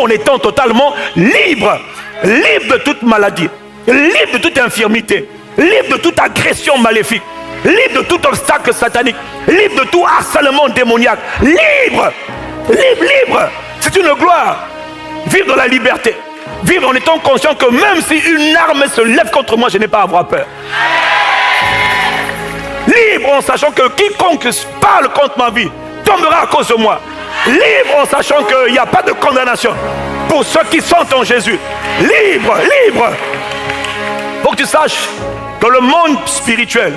en étant totalement libre. Libre de toute maladie, libre de toute infirmité, libre de toute agression maléfique, libre de tout obstacle satanique, libre de tout harcèlement démoniaque. Libre, libre, libre. C'est une gloire. Vivre dans la liberté. Vivre en étant conscient que même si une arme se lève contre moi, je n'ai pas à avoir peur. Libre en sachant que quiconque parle contre ma vie tombera à cause de moi. Libre en sachant qu'il n'y a pas de condamnation pour ceux qui sont en Jésus. Libre, libre. Il faut que tu saches que le monde spirituel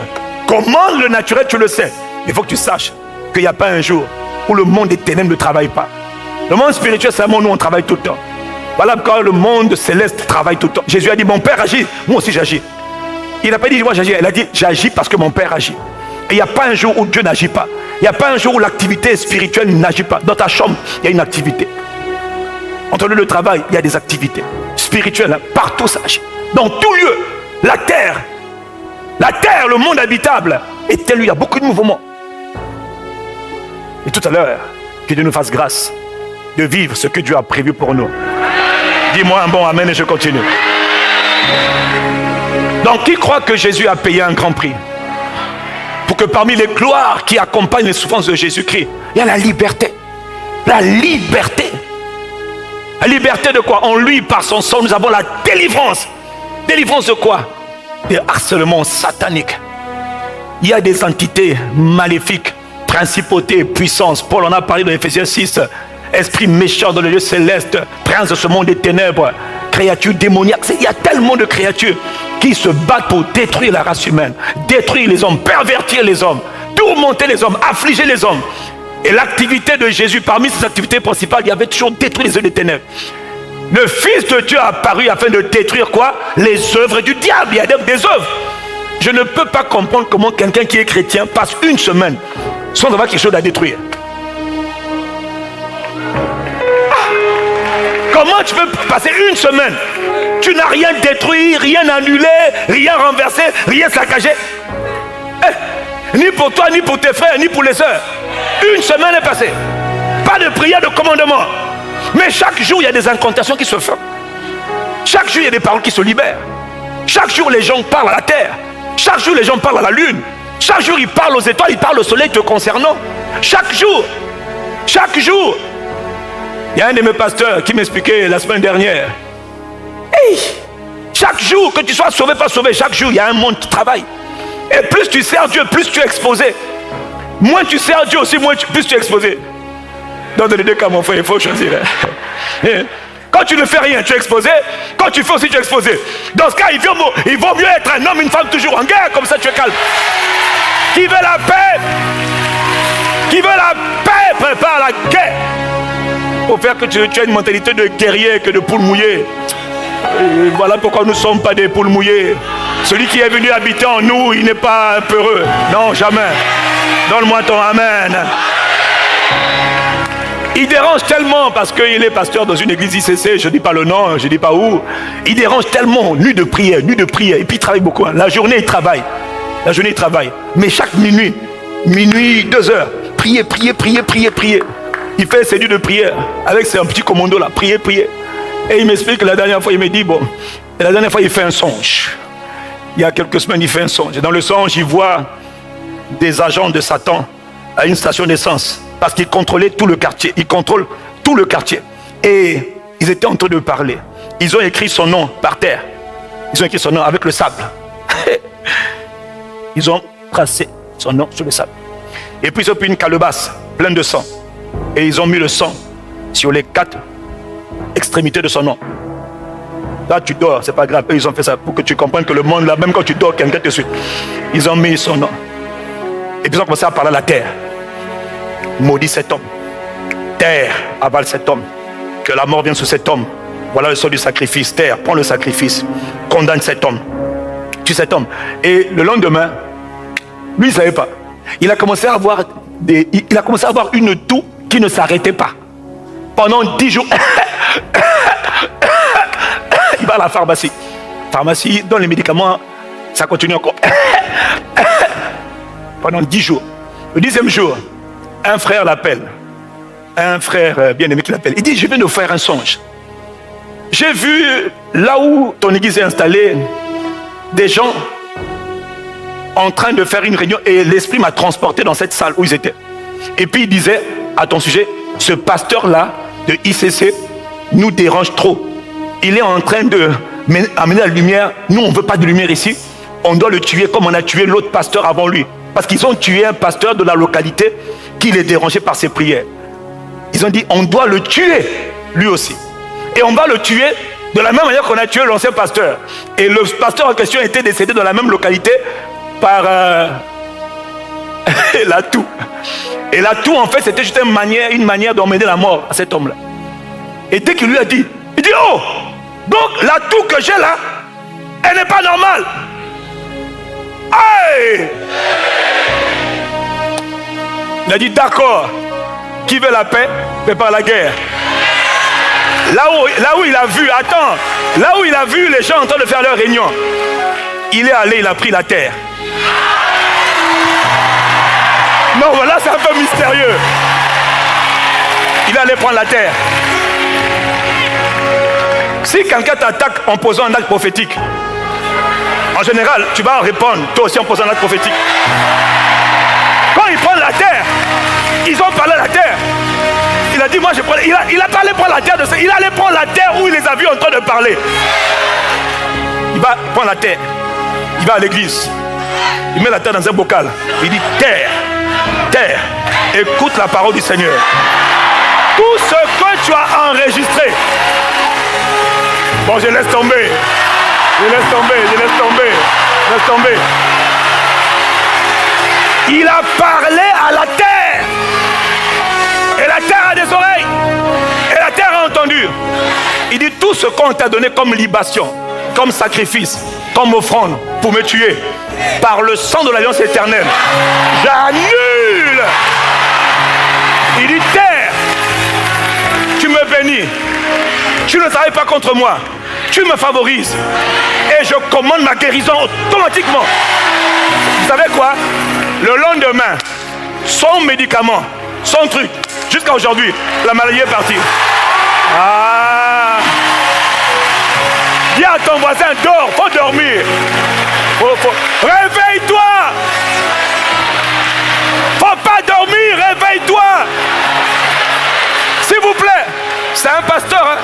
commande le naturel, tu le sais. Il faut que tu saches qu'il n'y a pas un jour où le monde des ténèbres ne travaille pas. Le monde spirituel, c'est un monde où on travaille tout le temps. Voilà pourquoi le monde céleste travaille tout le temps. Jésus a dit, mon Père agit, moi aussi j'agis. Il n'a pas dit, moi j'agis, il a dit, j'agis parce que mon Père agit. Et il n'y a pas un jour où Dieu n'agit pas. Il n'y a pas un jour où l'activité spirituelle n'agit pas. Dans ta chambre, il y a une activité. Entre le travail, il y a des activités spirituelles. Hein. Partout ça agit. Dans tout lieu, la terre, le monde habitable est tel, il y a beaucoup de mouvements. Et tout à l'heure, que Dieu nous fasse grâce de vivre ce que Dieu a prévu pour nous. Dis-moi un bon amen et je continue. Donc, qui croit que Jésus a payé un grand prix pour que parmi les gloires qui accompagnent les souffrances de Jésus-Christ, il y a la liberté. La liberté. La liberté de quoi? En lui, par son sang, nous avons la délivrance. Délivrance de quoi? Des harcèlements sataniques. Il y a des entités maléfiques, principautés, puissances. Paul en a parlé dans Ephésiens 6. Esprit méchant dans le lieu céleste, prince de ce monde des ténèbres, créatures démoniaques. Il y a tellement de créatures qui se battent pour détruire la race humaine, détruire les hommes, pervertir les hommes, tourmenter les hommes, affliger les hommes. Et l'activité de Jésus, parmi ses activités principales, il y avait toujours détruire les œuvres des ténèbres. Le Fils de Dieu a apparu afin de détruire quoi? Les œuvres du diable. Il y a des œuvres. Je ne peux pas comprendre comment quelqu'un qui est chrétien passe une semaine sans avoir quelque chose à détruire. Comment tu peux passer une semaine? Tu n'as rien détruit, rien annulé, rien renversé, rien saccagé. Ni pour toi, ni pour tes frères, ni pour les sœurs. Une semaine est passée. Pas de prière, de commandement. Mais chaque jour, il y a des incantations qui se font. Chaque jour, il y a des paroles qui se libèrent. Chaque jour, les gens parlent à la terre. Chaque jour, les gens parlent à la lune. Chaque jour, ils parlent aux étoiles, ils parlent au soleil te concernant. Chaque jour. Il y a un de mes pasteurs qui m'expliquait la semaine dernière. Hey, chaque jour, que tu sois sauvé, pas sauvé, chaque jour, il y a un monde qui travaille. Et plus tu sers Dieu, plus tu es exposé. Moins tu sers Dieu aussi, plus tu es exposé. Dans les deux cas, mon frère, il faut choisir. Quand tu ne fais rien, tu es exposé. Quand tu fais aussi, tu es exposé. Dans ce cas, il vaut mieux être un homme, une femme toujours en guerre, comme ça tu es calme. Qui veut la paix? Qui veut la paix prépare la guerre. Pour faire que tu aies une mentalité de guerrier que de poule mouillée. Et voilà pourquoi nous ne sommes pas des poules mouillées. Celui qui est venu habiter en nous, il n'est pas peureux. Non, jamais. Donne-moi ton amen. Il dérange tellement parce qu'il est pasteur dans une église ICC, je ne dis pas le nom, je ne dis pas où. Il dérange tellement, nuit de prière. Et puis il travaille beaucoup. La journée, il travaille. Mais chaque minuit, 2 heures, prier. Il fait ses nuits de prière avec ses petits commandos là, prier. Et il m'explique que la dernière fois, il me dit, il fait un songe. Il y a quelques semaines, il fait un songe. Et dans le songe, il voit des agents de Satan à une station d'essence. Parce qu'il contrôlait tout le quartier. Il contrôle tout le quartier. Et ils étaient en train de parler. Ils ont écrit son nom par terre. Ils ont écrit son nom avec le sable. Ils ont tracé son nom sur le sable. Et puis ils ont pris une calebasse pleine de sang. Et ils ont mis le sang sur les 4 extrémités de son nom. Là tu dors, c'est pas grave. Eux, ils ont fait ça pour que tu comprennes que le monde là, même quand tu dors, quelqu'un te suit. Ils ont mis son nom. Et puis ils ont commencé à parler à la terre. Maudit cet homme. Terre, avale cet homme. Que la mort vienne sur cet homme. Voilà le sort du sacrifice. Terre, prends le sacrifice. Condamne cet homme. Tue cet homme. Et le lendemain, lui il ne savait pas. Il a commencé à avoir une toux qui ne s'arrêtait pas. Pendant 10 jours. Il va à la pharmacie. Pharmacie, donne les médicaments. Ça continue encore. Pendant 10 jours. Le 10e jour, un frère l'appelle. Un frère bien aimé qui l'appelle. Il dit, je viens de faire un songe. J'ai vu là où ton église est installée, des gens en train de faire une réunion et l'esprit m'a transporté dans cette salle où ils étaient. Et puis il disait à ton sujet, ce pasteur-là de ICC nous dérange trop. Il est en train de amener la lumière. Nous, on ne veut pas de lumière ici. On doit le tuer comme on a tué l'autre pasteur avant lui. Parce qu'ils ont tué un pasteur de la localité qui les dérangeait par ses prières. Ils ont dit, on doit le tuer, lui aussi. Et on va le tuer de la même manière qu'on a tué l'ancien pasteur. Et le pasteur en question était décédé dans la même localité par la toux. Et la toux, en fait, c'était juste une manière d'emmener la mort à cet homme-là. Et dès qu'il lui a dit, il dit, oh, donc la toux que j'ai là, elle n'est pas normale. Aïe! Il a dit, d'accord, qui veut la paix, prépare la guerre. Là où il a vu, attends, là où il a vu les gens en train de faire leur réunion, il est allé, il a pris la terre. Non, voilà, c'est un peu mystérieux. Il est allé prendre la terre. Si quelqu'un t'attaque en posant un acte prophétique, en général, tu vas répondre, toi aussi en posant un acte prophétique. Quand ils prennent la terre, ils ont parlé à la terre. Il a dit, moi je prends. Il a parlé prendre la terre de ça. Il allait prendre la terre où il les a vus en train de parler. Il va prendre la terre. Il va à l'église. Il met la terre dans un bocal. Il dit, terre, terre, écoute la parole du Seigneur. Tout ce que tu as enregistré. Bon, je laisse tomber. Je laisse tomber, je laisse tomber. Je laisse tomber. Il a parlé à la terre. Et la terre a des oreilles. Et la terre a entendu. Il dit, tout ce qu'on t'a donné comme libation, comme sacrifice, comme offrande pour me tuer, par le sang de l'alliance éternelle, j'annule. Il dit, terre, tu me bénis. Tu ne travailles pas contre moi. Tu me favorises. Et je commande ma guérison automatiquement. Vous savez quoi? Le lendemain, son médicament, son truc, jusqu'à aujourd'hui, la maladie est partie. Ah! Dis à ton voisin, dors, faut dormir. Réveille-toi! Faut pas dormir, réveille-toi! S'il vous plaît, c'est un pasteur, hein?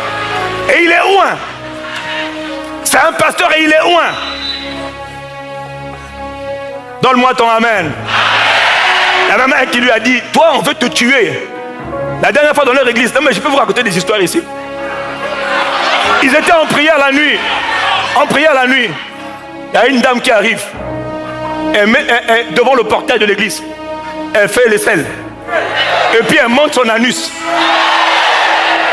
Et il est loin. C'est un pasteur et il est loin. Donne-moi ton amen. Il y a même un qui lui a dit, toi on veut te tuer. La dernière fois dans leur église, non mais je peux vous raconter des histoires ici. Ils étaient en prière la nuit. En prière la nuit. Il y a une dame qui arrive. Elle met devant le portail de l'église. Elle fait l'aisselle. Et puis elle monte son anus.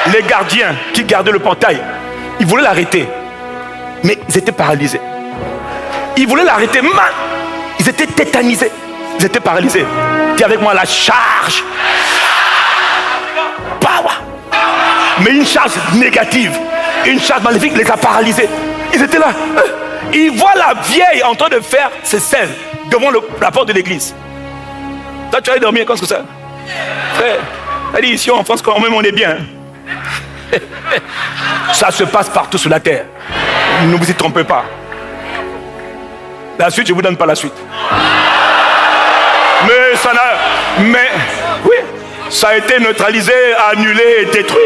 Les gardiens qui gardaient le portail, ils voulaient l'arrêter. Mais ils étaient paralysés. Ils voulaient l'arrêter mal. Ils étaient tétanisés. Ils étaient paralysés. Dis avec moi la charge. Power. Mais une charge négative. Une charge maléfique les a paralysés. Ils étaient là. Ils voient la vieille en train de faire ses selles devant la porte de l'église. Toi, tu vas dormir comme ça. Frère, elle dit ici en France, quand même on est bien. Ça se passe partout sur la terre. Ne vous y trompez pas. La suite, je ne vous donne pas la suite. Mais ça n'a... Mais, oui, ça a été neutralisé, annulé et détruit.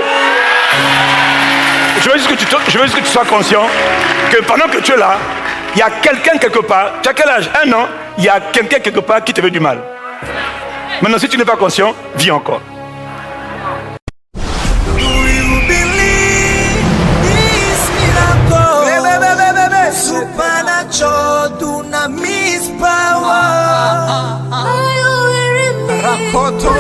Je veux juste que tu sois conscient que pendant que tu es là, il y a quelqu'un quelque part, tu as quel âge? 1 an, il y a quelqu'un quelque part qui te veut du mal. Maintenant, si tu n'es pas conscient, vis encore. Supernatural dunamis power. Rakoto.